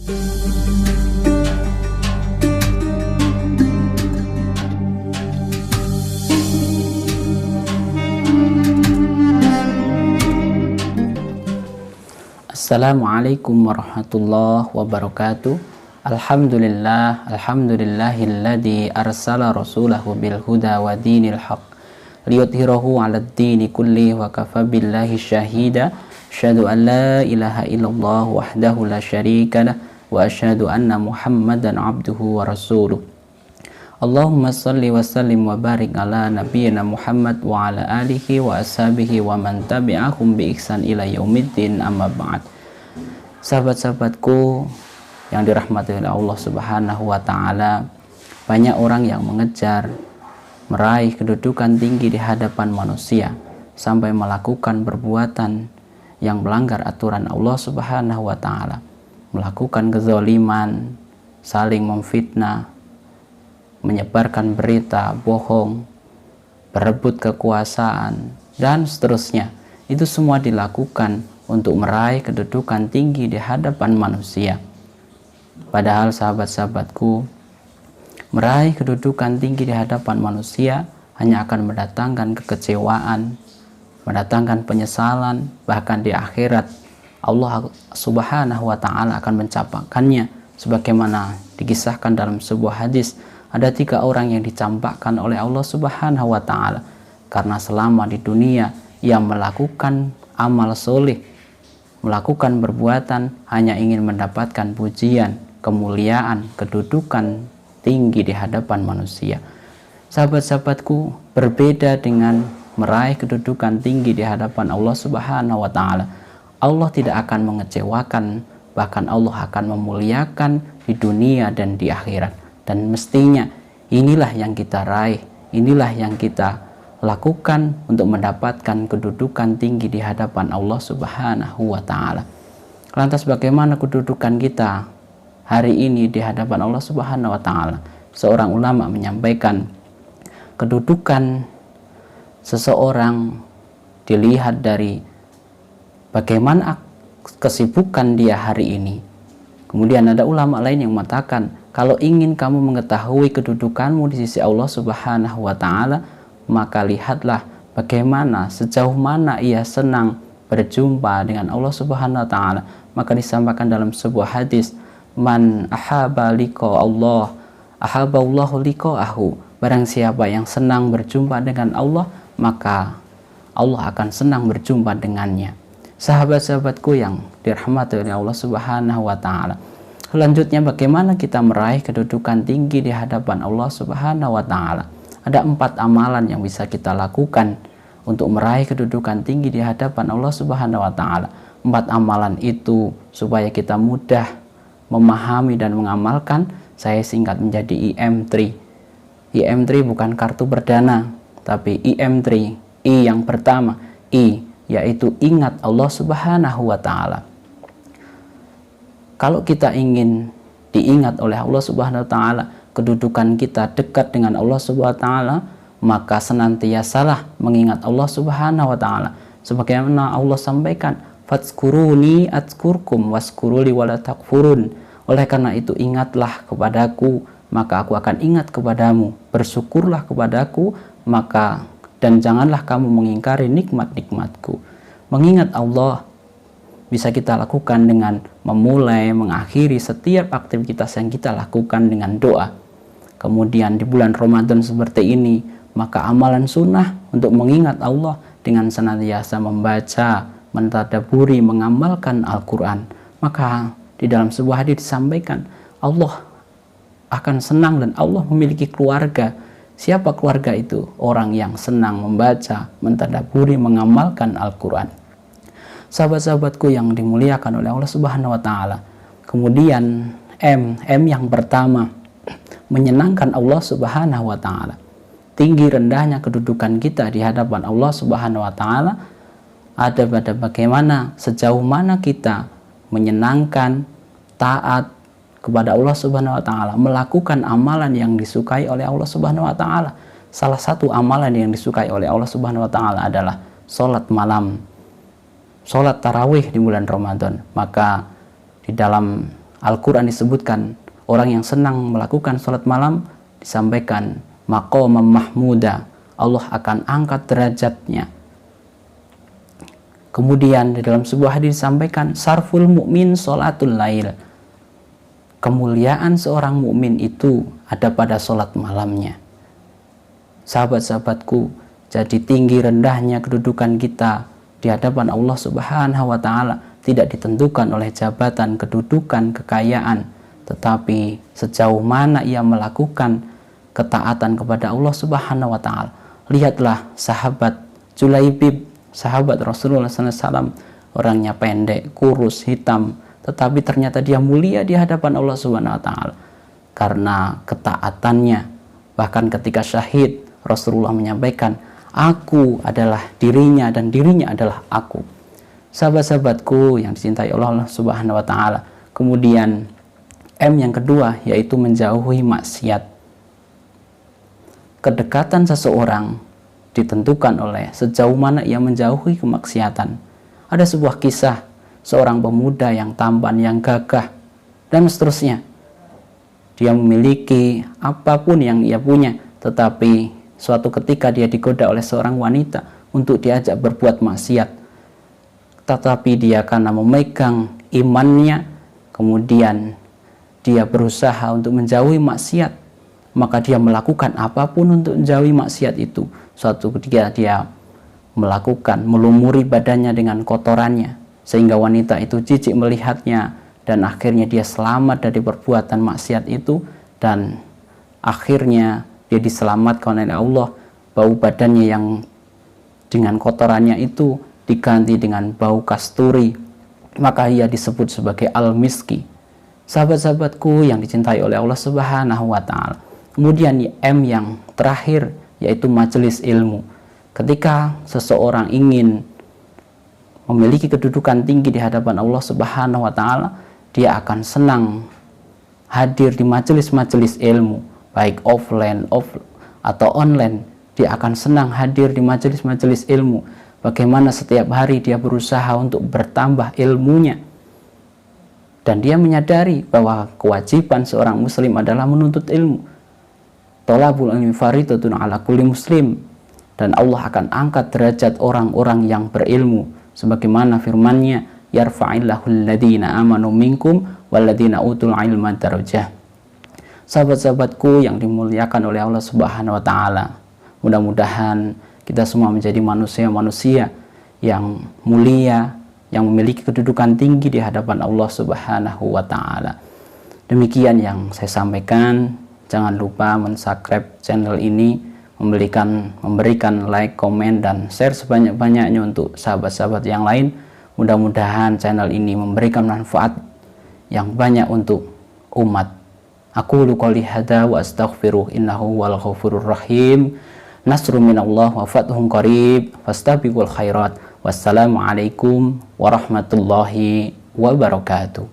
Assalamualaikum warahmatullahi wabarakatuh. Alhamdulillahilladzi arsala rasulahu bil huda wa dinil haq liyudhhirahu 'alad dini kulli wa kafa billahi syahida. Asyhadu an la ilaha illallah wahdahu la syarika lah wa asyhadu anna Muhammadan 'abduhu wa rasuluh. Allahumma salli wa sallim wa barik ala nabiyyina Muhammad wa ala alihi wa ashabihi wa man tabi'ahum bi ihsan ila yaumiddin, amma ba'd. Sahabat-sahabatku yang dirahmati oleh Allah Subhanahu wa taala, banyak orang yang mengejar meraih kedudukan tinggi di hadapan manusia sampai melakukan perbuatan yang melanggar aturan Allah Subhanahu wa taala, melakukan kezaliman, saling memfitnah, menyebarkan berita bohong, berebut kekuasaan, dan seterusnya. Itu semua dilakukan untuk meraih kedudukan tinggi di hadapan manusia. Padahal sahabat-sahabatku, meraih kedudukan tinggi di hadapan manusia hanya akan mendatangkan kekecewaan, mendatangkan penyesalan, bahkan di akhirat Allah Subhanahu wa taala akan mencampakkannya, sebagaimana dikisahkan dalam sebuah hadis. Ada 3 orang yang dicampakkan oleh Allah Subhanahu wa taala karena selama di dunia ia melakukan amal soleh, melakukan perbuatan hanya ingin mendapatkan pujian, kemuliaan, kedudukan tinggi di hadapan manusia. Sahabat-sahabatku, berbeda dengan meraih kedudukan tinggi di hadapan Allah Subhanahu wa taala. Allah tidak akan mengecewakan, bahkan Allah akan memuliakan di dunia dan di akhirat. Dan mestinya inilah yang kita raih, inilah yang kita lakukan untuk mendapatkan kedudukan tinggi di hadapan Allah Subhanahu wa taala. Lantas bagaimana kedudukan kita hari ini di hadapan Allah Subhanahu wa taala? Seorang ulama menyampaikan, kedudukan seseorang dilihat dari bagaimana kesibukan dia hari ini. Kemudian ada ulama lain yang mengatakan, kalau ingin kamu mengetahui kedudukanmu di sisi Allah Subhanahu wa taala, maka lihatlah bagaimana, sejauh mana ia senang berjumpa dengan Allah Subhanahu wa taala. Maka disampaikan dalam sebuah hadis, man ahaba liqa Allah ahaballahu liqa'ahu. Barang siapa yang senang berjumpa dengan Allah, maka Allah akan senang berjumpa dengannya. Sahabat-sahabatku yang dirahmati oleh Allah Subhanahu wa taala, selanjutnya bagaimana kita meraih kedudukan tinggi di hadapan Allah Subhanahu wa taala? Ada 4 amalan yang bisa kita lakukan untuk meraih kedudukan tinggi di hadapan Allah Subhanahu wa taala. 4 amalan itu supaya kita mudah memahami dan mengamalkan, saya singkat menjadi IM3. IM3 bukan kartu perdana, tapi IM3. I yang pertama, I yaitu ingat Allah Subhanahu wa taala. Kalau kita ingin diingat oleh Allah Subhanahu wa taala, kedudukan kita dekat dengan Allah Subhanahu wa taala, maka senantiasalah mengingat Allah Subhanahu wa taala. Sebagaimana Allah sampaikan, fadzkuruni adzkurkum waskuruli wala takfurun. Oleh karena itu ingatlah kepadaku, maka aku akan ingat kepadamu. Bersyukurlah kepadaku, maka dan janganlah kamu mengingkari nikmat-nikmatku. Mengingat Allah bisa kita lakukan dengan memulai, mengakhiri setiap aktivitas yang kita lakukan dengan doa. Kemudian di bulan Ramadan seperti ini, maka amalan sunnah untuk mengingat Allah dengan senantiasa membaca, mentadaburi, mengamalkan Al-Quran. Maka di dalam sebuah hadis disampaikan, Allah akan senang dan Allah memiliki keluarga. Siapa keluarga itu? Orang yang senang membaca, mentadaburi, mengamalkan Al-Quran. Sahabat-sahabatku yang dimuliakan oleh Allah Subhanahu wa taala. Kemudian M yang pertama, menyenangkan Allah Subhanahu wa taala. Tinggi rendahnya kedudukan kita di hadapan Allah Subhanahu wa taala ada pada bagaimana, sejauh mana kita menyenangkan, taat kepada Allah Subhanahu wa taala, melakukan amalan yang disukai oleh Allah Subhanahu wa taala. Salah satu amalan yang disukai oleh Allah Subhanahu wa taala adalah salat malam, salat tarawih di bulan Ramadan. Maka di dalam Al-Quran disebutkan orang yang senang melakukan sholat malam disampaikan maqamam mahmuda, Allah akan angkat derajatnya. Kemudian di dalam sebuah hadis disampaikan sarful mukmin sholatul lail, kemuliaan seorang mukmin itu ada pada sholat malamnya. Sahabat-sahabatku, jadi tinggi rendahnya kedudukan kita di hadapan Allah Subhanahu wa Ta'ala tidak ditentukan oleh jabatan, kedudukan, kekayaan, tetapi sejauh mana ia melakukan ketaatan kepada Allah Subhanahu wa Ta'ala. Lihatlah sahabat Julaibib, sahabat Rasulullah SAW, orangnya pendek, kurus, hitam, tetapi ternyata dia mulia di hadapan Allah Subhanahu wa Ta'ala karena ketaatannya. Bahkan ketika syahid, Rasulullah menyampaikan, aku adalah dirinya dan dirinya adalah aku. Sahabat-sahabatku yang dicintai Allah Subhanahu wa Ta'ala. Kemudian M yang kedua yaitu menjauhi maksiat. Kedekatan seseorang ditentukan oleh sejauh mana ia menjauhi kemaksiatan. Ada sebuah kisah seorang pemuda yang tampan, yang gagah, dan seterusnya. Dia memiliki apapun yang ia punya, tetapi suatu ketika dia digoda oleh seorang wanita untuk diajak berbuat maksiat. Tetapi dia karena memegang imannya, kemudian dia berusaha untuk menjauhi maksiat, maka dia melakukan apapun untuk menjauhi maksiat itu. Suatu ketika dia melumuri badannya dengan kotorannya, sehingga wanita itu jijik melihatnya, dan akhirnya dia selamat dari perbuatan maksiat itu, dan akhirnya dia diselamatkan oleh Allah. Bau badannya yang dengan kotorannya itu diganti dengan bau kasturi, maka ia disebut sebagai al-miski. Sahabat-sahabatku yang dicintai oleh Allah Subhanahu wa Ta'ala. Kemudian M yang terakhir yaitu majelis ilmu. Ketika seseorang ingin memiliki kedudukan tinggi di hadapan Allah Subhanahu wa Ta'ala, dia akan senang hadir di majelis-majelis ilmu, baik offline atau online. Dia akan senang hadir di majelis-majelis ilmu. Bagaimana setiap hari dia berusaha untuk bertambah ilmunya, dan dia menyadari bahwa kewajiban seorang muslim adalah menuntut ilmu. Thalabul ilmi fardhatun ala kulli muslim, dan Allah akan angkat derajat orang-orang yang berilmu sebagaimana firman-Nya, yarfa'illahu alladhina amanu minkum walladhina utul ilma darajah. Sahabat-sahabatku yang dimuliakan oleh Allah Subhanahu wa Ta'ala, mudah-mudahan kita semua menjadi manusia-manusia yang mulia, yang memiliki kedudukan tinggi di hadapan Allah Subhanahu wa Ta'ala. Demikian yang saya sampaikan. Jangan lupa mensubscribe channel ini, memberikan like, komen, dan share sebanyak-banyaknya untuk sahabat-sahabat yang lain. Mudah-mudahan channel ini memberikan manfaat yang banyak untuk umat. Aqulu qouli hadza wa astaghfiruh innahu wal ghafurur rahim. Nasrun minallah wa fathun qarib. Fastabiqul khairat. Wassalamualaikum warahmatullahi wabarakatuh.